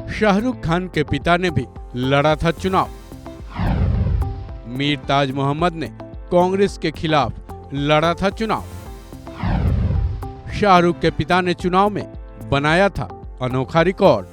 शाहरुख खान के पिता ने भी लड़ा था चुनाव। मीर ताज मोहम्मद ने कांग्रेस के खिलाफ लड़ा था चुनाव। शाहरुख के पिता ने चुनाव में बनाया था अनोखा रिकॉर्ड।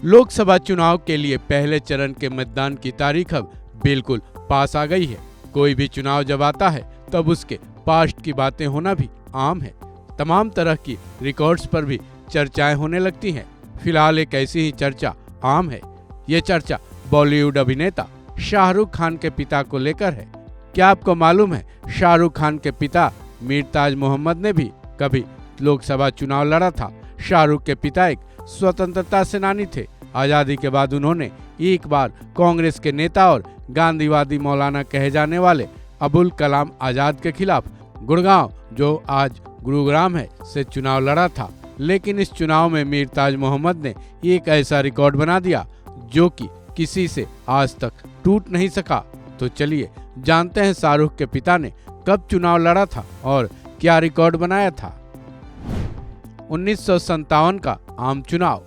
लोकसभा चुनाव के लिए पहले चरण के मतदान की तारीख अब बिल्कुल पास आ गई है। कोई भी चुनाव जब आता है तब उसके पास्ट की बातें होना भी आम है। तमाम तरह की रिकॉर्ड्स पर भी चर्चाएं होने लगती हैं। फिलहाल एक ऐसी ही चर्चा आम है। ये चर्चा बॉलीवुड अभिनेता शाहरुख खान के पिता को लेकर है। क्या आपको मालूम है, शाहरुख खान के पिता मीर ताज मोहम्मद ने भी कभी लोकसभा चुनाव लड़ा था। शाहरुख के पिता एक स्वतंत्रता सेनानी थे। आजादी के बाद उन्होंने एक बार कांग्रेस के नेता और गांधीवादी मौलाना कहे जाने वाले अबुल कलाम आजाद के खिलाफ गुड़गांव, जो आज गुरुग्राम है, से चुनाव लड़ा था। लेकिन इस चुनाव में मीर ताज मोहम्मद ने एक ऐसा रिकॉर्ड बना दिया जो कि किसी से आज तक टूट नहीं सका। तो चलिए जानते हैं शाहरुख के पिता ने कब चुनाव लड़ा था और क्या रिकॉर्ड बनाया था। 1957 का आम चुनाव।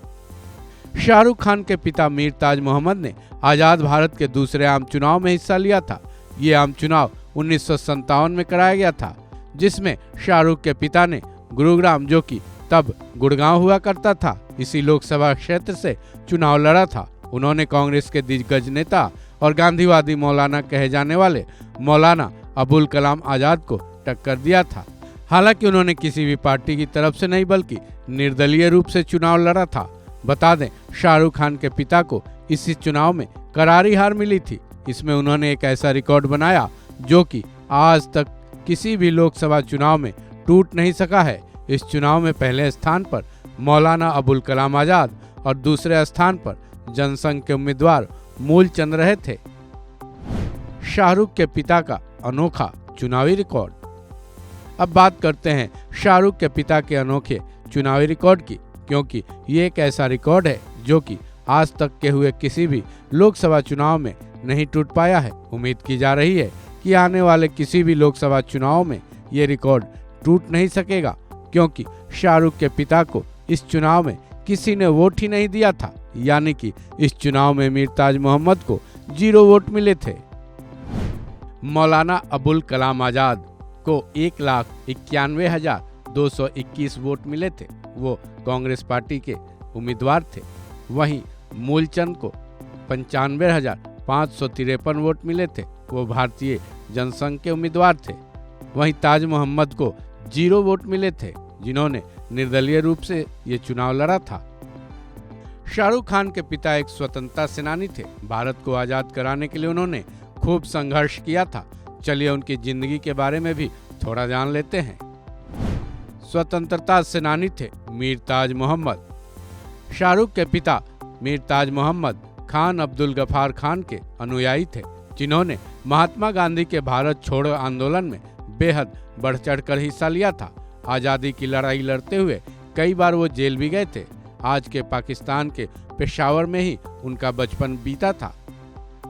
शाहरुख खान के पिता मीर ताज मोहम्मद ने आजाद भारत के दूसरे आम चुनाव में हिस्सा लिया था। ये आम चुनाव 1957 में कराया गया था, जिसमें शाहरुख के पिता ने गुरुग्राम, जो कि तब गुड़गांव हुआ करता था, इसी लोकसभा क्षेत्र से चुनाव लड़ा था। उन्होंने कांग्रेस के दिग्गज नेता और गांधीवादी मौलाना कहे जाने वाले मौलाना अबुल कलाम आजाद को टक्कर दिया था। हालांकि उन्होंने किसी भी पार्टी की तरफ से नहीं बल्कि निर्दलीय रूप से चुनाव लड़ा था। बता दें, शाहरुख खान के पिता को इसी चुनाव में करारी हार मिली थी। इसमें उन्होंने एक ऐसा रिकॉर्ड बनाया जो कि आज तक किसी भी लोकसभा चुनाव में टूट नहीं सका है। इस चुनाव में पहले स्थान पर मौलाना अबुल कलाम आजाद और दूसरे स्थान पर जनसंघ के उम्मीदवार मूलचंद रहे थे। शाहरुख के पिता का अनोखा चुनावी रिकॉर्ड। अब बात करते हैं शाहरुख के पिता के अनोखे चुनावी रिकॉर्ड की, क्योंकि ये एक ऐसा रिकॉर्ड है जो कि आज तक के हुए किसी भी लोकसभा चुनाव में नहीं टूट पाया है। उम्मीद की जा रही है कि आने वाले किसी भी लोकसभा चुनाव में ये रिकॉर्ड टूट नहीं सकेगा, क्योंकि शाहरुख के पिता को इस चुनाव में किसी ने वोट ही नहीं दिया था। यानी कि इस चुनाव में मीर ताज मोहम्मद को 0 वोट मिले थे। मौलाना अबुल कलाम आजाद को 1,91,221 वोट मिले थे। वो कांग्रेस पार्टी के उम्मीदवार थे। वहीं मूलचंद को 95,553 वोट मिले थे। वो भारतीय जनसंघ के उम्मीदवार थे। वहीं ताज मोहम्मद को 0 वोट मिले थे, जिन्होंने निर्दलीय रूप से ये चुनाव लड़ा था। शाहरुख खान के पिता एक स्वतंत्रता सेनानी थे। भारत को आजाद कराने के लिए उन्होंने खूब संघर्ष किया था। चलिए उनकी जिंदगी के बारे में भी थोड़ा जान लेते हैं। स्वतंत्रता सेनानी थे मीर ताज मोहम्मद। शाहरुख के पिता मीर ताज मोहम्मद खान अब्दुल गफार खान के अनुयायी थे, जिन्होंने महात्मा गांधी के भारत छोड़ो आंदोलन में बेहद बढ़ चढ़कर हिस्सा लिया था। आज़ादी की लड़ाई लड़ते हुए कई बार वो जेल भी गए थे। आज के पाकिस्तान के पेशावर में ही उनका बचपन बीता था।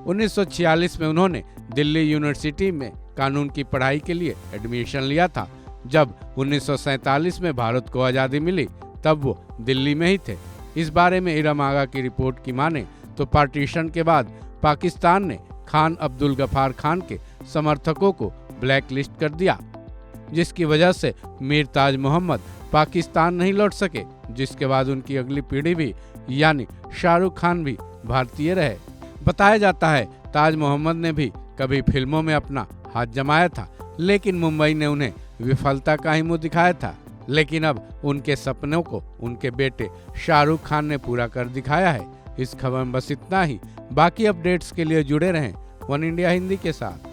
1946 में उन्होंने दिल्ली यूनिवर्सिटी में कानून की पढ़ाई के लिए एडमिशन लिया था। जब 1947 में भारत को आज़ादी मिली तब वो दिल्ली में ही थे। इस बारे में इरम आगा की रिपोर्ट की माने तो पार्टीशन के बाद पाकिस्तान ने खान अब्दुल गफार खान के समर्थकों को ब्लैक लिस्ट कर दिया, जिसकी वजह से मीर ताज मोहम्मद पाकिस्तान नहीं लौट सके। जिसके बाद उनकी अगली पीढ़ी भी यानी शाहरुख खान भी भारतीय रहे। बताया जाता है ताज मोहम्मद ने भी कभी फिल्मों में अपना हाथ जमाया था, लेकिन मुंबई ने उन्हें विफलता का ही मुंह दिखाया था। लेकिन अब उनके सपनों को उनके बेटे शाहरुख खान ने पूरा कर दिखाया है। इस खबर में बस इतना ही। बाकी अपडेट्स के लिए जुड़े रहें वन इंडिया हिंदी के साथ।